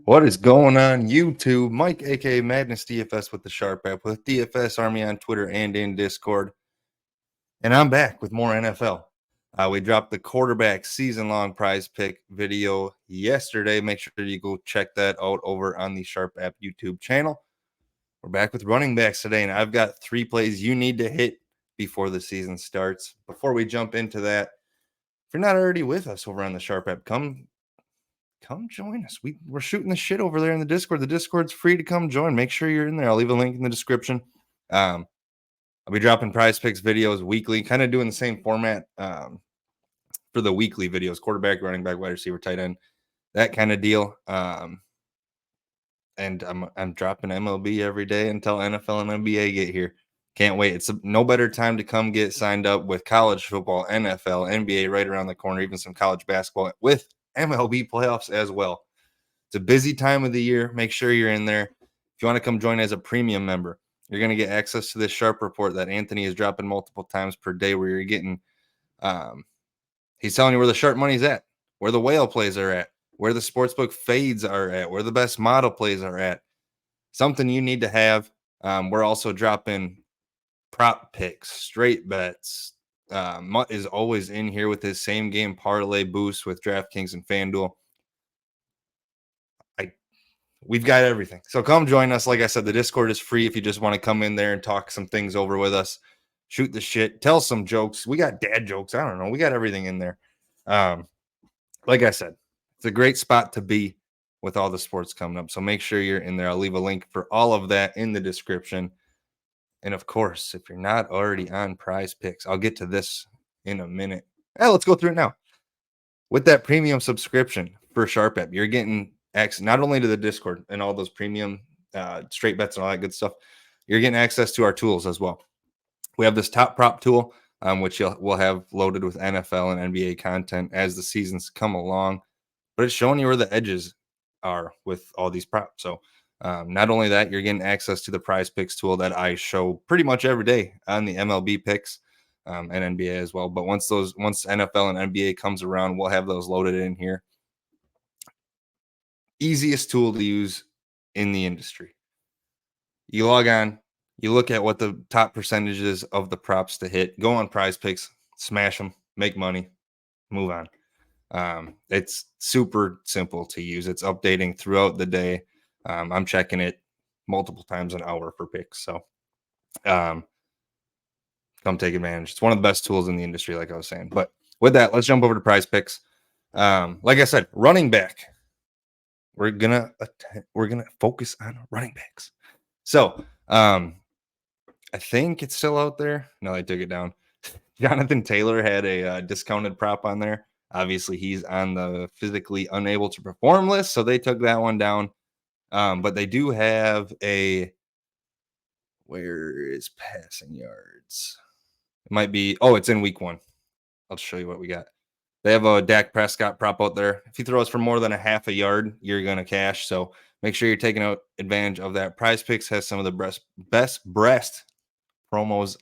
What is going on YouTube? Mike, aka Madness DFS with the Sharp app, with DFS Army on Twitter and in Discord. And I'm back with more NFL. We dropped the quarterback season-long prize pick video yesterday. Make sure you go check that out over on the Sharp app YouTube channel. We're back with running backs today, and I've got 3 plays you need to hit before the season starts. Before we jump into that, if you're not already with us over on the Sharp app, come join us. We're shooting the shit over there in the Discord. The Discord's free to come join. Make sure you're in there. I'll leave a link in the description. I'll be dropping prize picks videos weekly, kind of doing the same format for the weekly videos: quarterback, running back, wide receiver, tight end, that kind of deal. And I'm dropping MLB every day until NFL and NBA get here. Can't wait. It's no better time to come get signed up with college football, NFL, NBA right around the corner, even some college basketball with MLB playoffs as well. It's a busy time of the year. Make sure you're in there. If you want to come join as a premium member, you're going to get access to this Sharp report that Anthony is dropping multiple times per day, where you're getting he's telling you where the sharp money's at, where the whale plays are at, where the sportsbook fades are at, where the best model plays are at. Something you need to have. We're also dropping prop picks, straight bets. Mutt is always in here with his same game parlay boost with DraftKings and FanDuel. We've got everything. So come join us. Like I said, the Discord is free if you just want to come in there and talk some things over with us. Shoot the shit. Tell some jokes. We got dad jokes. I don't know. We got everything in there. Like I said, it's a great spot to be with all the sports coming up. So make sure you're in there. I'll leave a link for all of that in the description. And of course, if you're not already on Prize Picks, I'll get to this in a minute. Let's go through it now. With that premium subscription for Sharp app, you're getting access not only to the Discord and all those premium straight bets and all that good stuff, you're getting access to our tools as well. We have this top prop tool, which we'll have loaded with NFL and NBA content as the seasons come along, but it's showing you where the edges are with all these props. So not only that, you're getting access to the Prize Picks tool that I show pretty much every day on the MLB picks and NBA as well. But once NFL and NBA comes around, we'll have those loaded in here. Easiest tool to use in the industry. You log on, you look at what the top percentages of the props to hit, go on Prize Picks, smash them, make money, move on. It's super simple to use. It's updating throughout the day. I'm checking it multiple times an hour for picks. So come take advantage. It's one of the best tools in the industry, like I was saying. But with that, let's jump over to Prize Picks. Like I said, running back. We're gonna focus on running backs. So I think it's still out there. No, I took it down. Jonathan Taylor had a discounted prop on there. Obviously, he's on the physically unable to perform list, so they took that one down. But they do have where is passing yards? It might be, it's in week 1. I'll show you what we got. They have a Dak Prescott prop out there. If he throws for more than a half a yard, you're going to cash. So make sure you're taking advantage of that. Prize Picks has some of the best breast promos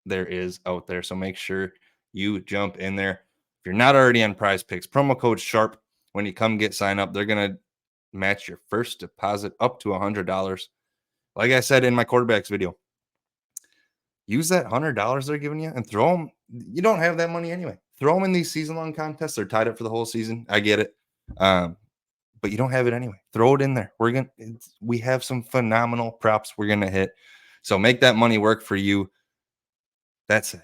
there is out there. So make sure you jump in there. If you're not already on Prize Picks, promo code SHARP. When you come sign up, they're going to match your first deposit up to $100. Like I said in my quarterbacks video, use that $100 they're giving you and throw them. You don't have that money anyway. Throw them in these season-long contests. They're tied up for the whole season. I get it. But you don't have it anyway. Throw it in there. We have some phenomenal props we're going to hit. So make that money work for you. That's it.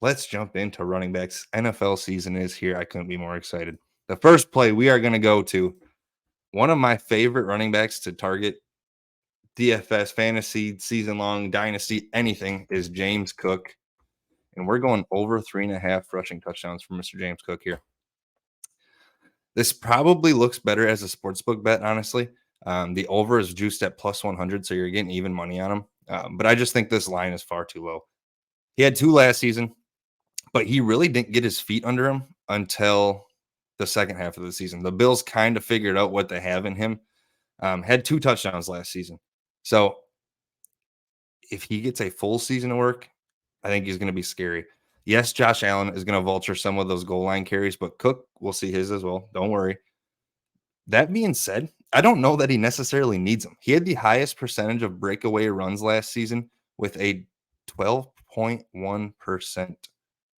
Let's jump into running backs. NFL season is here. I couldn't be more excited. The first play we are going to go to, one of my favorite running backs to target DFS, fantasy, season-long, dynasty, anything, is James Cook. And we're going over 3.5 rushing touchdowns for Mr. James Cook here. This probably looks better as a sportsbook bet, honestly. The over is juiced at plus 100, so you're getting even money on him. But I just think this line is far too low. He had 2 last season, but he really didn't get his feet under him until the second half of the season. The Bills kind of figured out what they have in him. Had 2 touchdowns last season. So if he gets a full season of work, I think he's going to be scary. Yes, Josh Allen is going to vulture some of those goal line carries, but Cook will see his as well. Don't worry. That being said, I don't know that he necessarily needs them. He had the highest percentage of breakaway runs last season with a 12.1%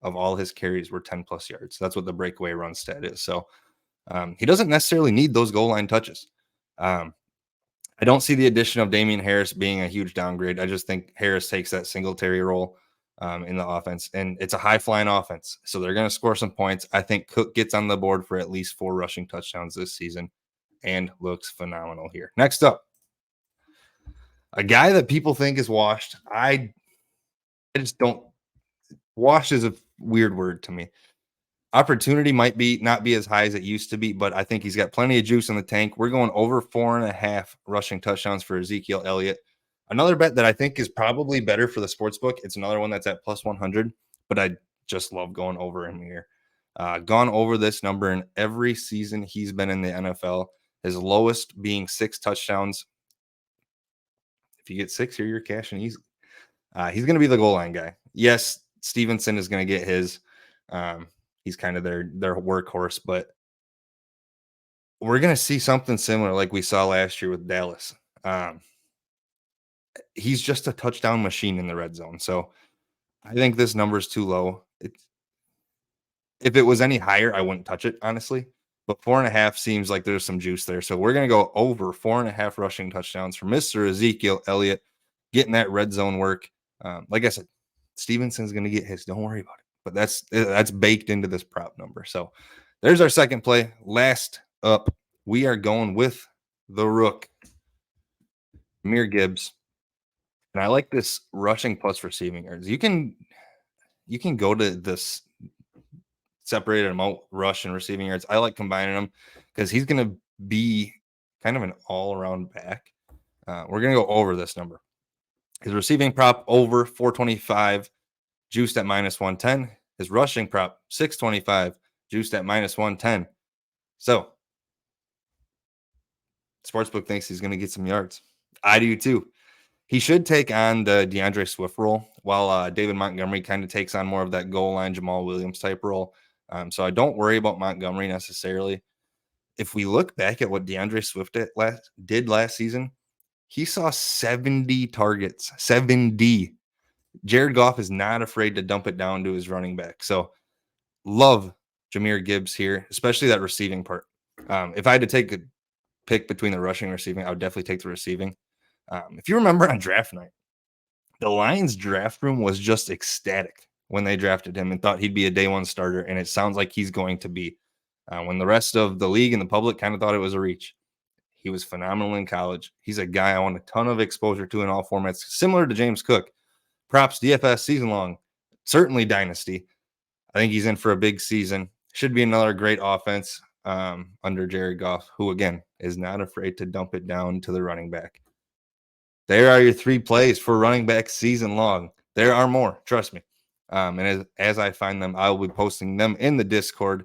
of all his carries were 10 plus yards. That's what the breakaway run stat is. So he doesn't necessarily need those goal line touches. I don't see the addition of Damian Harris being a huge downgrade. I just think Harris takes that Singletary role in the offense, and it's a high flying offense. So they're going to score some points. I think Cook gets on the board for at least 4 rushing touchdowns this season and looks phenomenal here. Next up, a guy that people think is washed. I just don't. Washed is a weird word to me. Opportunity might be not be as high as it used to be, but I think he's got plenty of juice in the tank. We're going over 4.5 rushing touchdowns for Ezekiel Elliott. Another bet that I think is probably better for the sports book. It's another one that's at plus 100, but I just love going over him here. Gone over this number in every season he's been in the NFL. His lowest being 6 touchdowns. If you get 6 here, you're cashing easily. He's going to be the goal line guy. Yes, Stevenson is going to get his. He's kind of their workhorse, but we're going to see something similar like we saw last year with Dallas. He's just a touchdown machine in the red zone. So I think this number is too low. If it was any higher, I wouldn't touch it, honestly. But 4.5 seems like there's some juice there. So we're going to go over 4.5 rushing touchdowns for Mr. Ezekiel Elliott, getting that red zone work. Like I said, Stevenson's going to get his. Don't worry about it. But that's baked into this prop number. So there's our second play. Last up, we are going with the Rook, Jahmyr Gibbs. And I like this rushing plus receiving yards. You can go to this separated amount rush and receiving yards. I like combining them because he's going to be kind of an all-around back. We're going to go over this number. His receiving prop over 425, juiced at minus 110. His rushing prop 625, juiced at minus 110. So Sportsbook thinks he's going to get some yards. I do too. He should take on the DeAndre Swift role, while David Montgomery kind of takes on more of that goal line Jamal Williams type role. So I don't worry about Montgomery necessarily. If we look back at what DeAndre Swift did last season, he saw 70 targets. 70. Jared Goff is not afraid to dump it down to his running back. So love Jahmyr Gibbs here, especially that receiving part. If I had to take a pick between the rushing and receiving, I would definitely take the receiving. If you remember on draft night, the Lions draft room was just ecstatic when they drafted him and thought he'd be a day one starter. And it sounds like he's going to be. When the rest of the league and the public kind of thought it was a reach, he was phenomenal in college. He's a guy I want a ton of exposure to in all formats, similar to James Cook. Props DFS season long, certainly dynasty. I think he's in for a big season. Should be another great offense under Jared Goff, who, again, is not afraid to dump it down to the running back. There are your 3 plays for running back season long. There are more, trust me. And as I find them, I will be posting them in the Discord.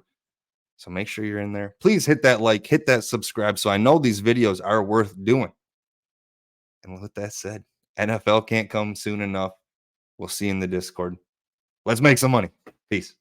So make sure you're in there. Please hit that like, hit that subscribe, so I know these videos are worth doing. And with that said, NFL can't come soon enough. We'll see you in the Discord. Let's make some money. Peace.